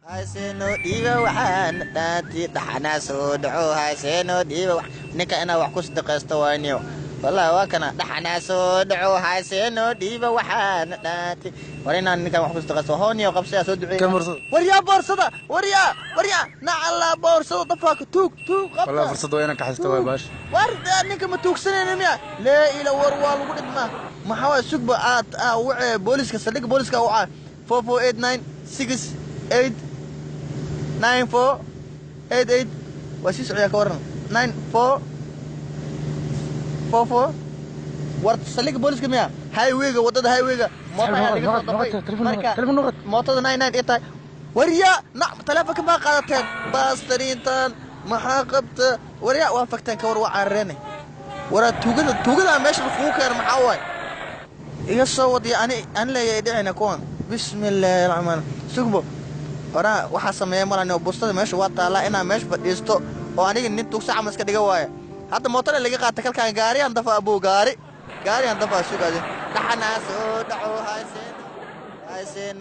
هايسينو ديبا وحان داتي دحنا سو دعو هايسينو ديبا نكا انا wax ku sadaqaysto waaniyo والله واكنا دحنا سو دعو هايسينو ديبا وحان داتي ورينا نكا wax ku sadaqaysto hooniyo qabsiya soo duceey wariya boorsada wariya nacala boorsada dafaka tuug والله fursad weeyna ka haysto way baash warda ninka ma tuugsanayna miya la ila war waa lagu dhigma maxaa sugba aad wacay booliska saldhig booliska waa 448968 9488 واسيس عيا كورن 9444 ورد سلك بوليس كمية هاي ويجا وضد هاي ويجا موتة 998 وريا نعم تلافك ما قادتين باسترين تان محاقبت وريا وافقتين كور وعرني ورا توجد ماشي بفوكر محاول يصوت يعني أنا لا يدعي كون بسم الله الرحمن سكبو ورا waxa sameeyay marano bustada meesha waa taala ina meesha fadhiisto oo aniga nin tugsa camas ka dhiga waaya hadda mootada laga qaata kalkaan gaari aan dafa abu gaari aan dafa sugaade dhaxana soo dhaco haysen